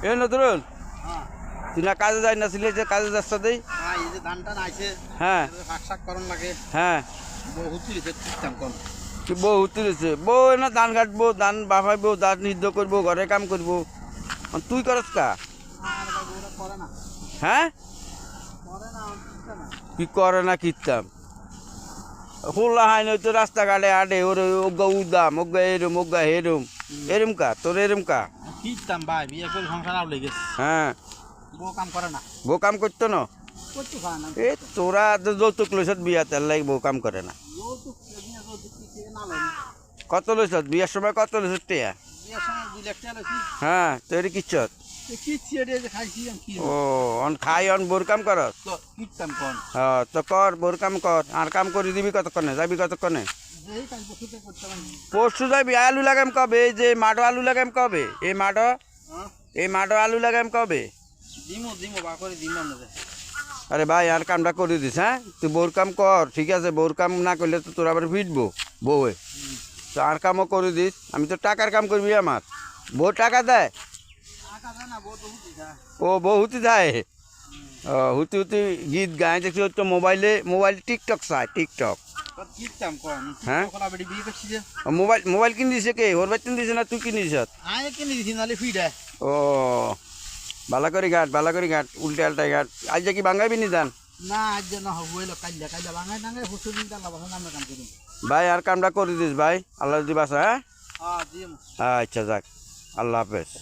এ নতুন হ্যাঁ তুই না কাজে যাই না ছিলে যে কাজে যাচ্ছ দেই হ্যাঁ এই যে ধানটা নাইছে হ্যাঁ শাক করন লাগে হ্যাঁ বহুত লিখে ঠিকঠাক কোন তুই বউ তুলেছে বউ না ধান কাটবো ধান বাফাইবো ধান নিদ্ধ করবো ঘরে কাম করবো আর তুই করস কা আর বাবু ওরা করে না হ্যাঁ ঠিকঠাক না কি করে না কিতাম হোলা হয় না তো রাস্তাঘাটে আডে ওর ওগা উদাম ওগা এরম ওগা হেরম এরম কা তোর এরম কা ঠিকঠাক ভাই বিয়ে করে সংসার আউলে গেছে হ্যাঁ বউ কাম করে না বউ কাম করতো না করতে পারে না এ তোরা তো যৌতুক লইছত বিয়া তেল লাগে বউ কাম করে না যৌতুক বিয়ে যৌতুক কি না লয় কত লইছত বিয়ার সময় কত লইছত টিয়া বিয়ের সময় 2 লাখ টাকা লইছি হ্যাঁ তোর কিচ্ছত কি ছিড়ে যে খাইছি আমি কি ও অন খাই অন বোর কাম করস তো ঠিকঠাক কোন হ্যাঁ তো কর বোর কাম কর আর কাম করে দিবি কতক্ষণে যাবি কতক্ষণে যেই কাজ বসতে করতে পারি পরশু যাবি আলু লাগাম কবে এই যে মাঠো আলু লাগাম কবে হ্যাঁ এই মাঠো আলু লাগাম কবে দিমু বা করে দিম আমরা আরে ভাই আর কামটা করে দিস হ্যাঁ তুই বোর কাম কর ঠিক আছে বোর কাম না করলে তো তোর আবার ফিটবো বউয়ে তো আর কামও করে দিস আমি তো টাকার কাম করবি আমার বউ টাকা দেয় টাকা দেয় না বউ তো হুতি যায় ও বউ হুতি দেয় ও হুতি হুতি গীত গায় দেখছি তো মোবাইল টিকটক চায় টিকটক ঠিকঠাক কোন হ্যাঁ? কোলা বেটি বিয়ে করছি যে মোবাইল কিনে দিছে কে ওর বাচ্চা দিছে না তুই কিনে দিস আয় কিনে দিছি নালে ফিডা ও বালা করে ঘাট উল্টে আলটাই ঘাট আজ কি বাঙ্গাইবি নি যান না আজ না হইলো কাইলা কাইলা বাঙাই নাঙাই হুসু দিন তালা বাসা নামে কাম করি ভাই আর কামটা করে দিস ভাই আল্লাহ যদি বাসা হ্যাঁ দিম আচ্ছা যাক আল্লাহ হাফেজ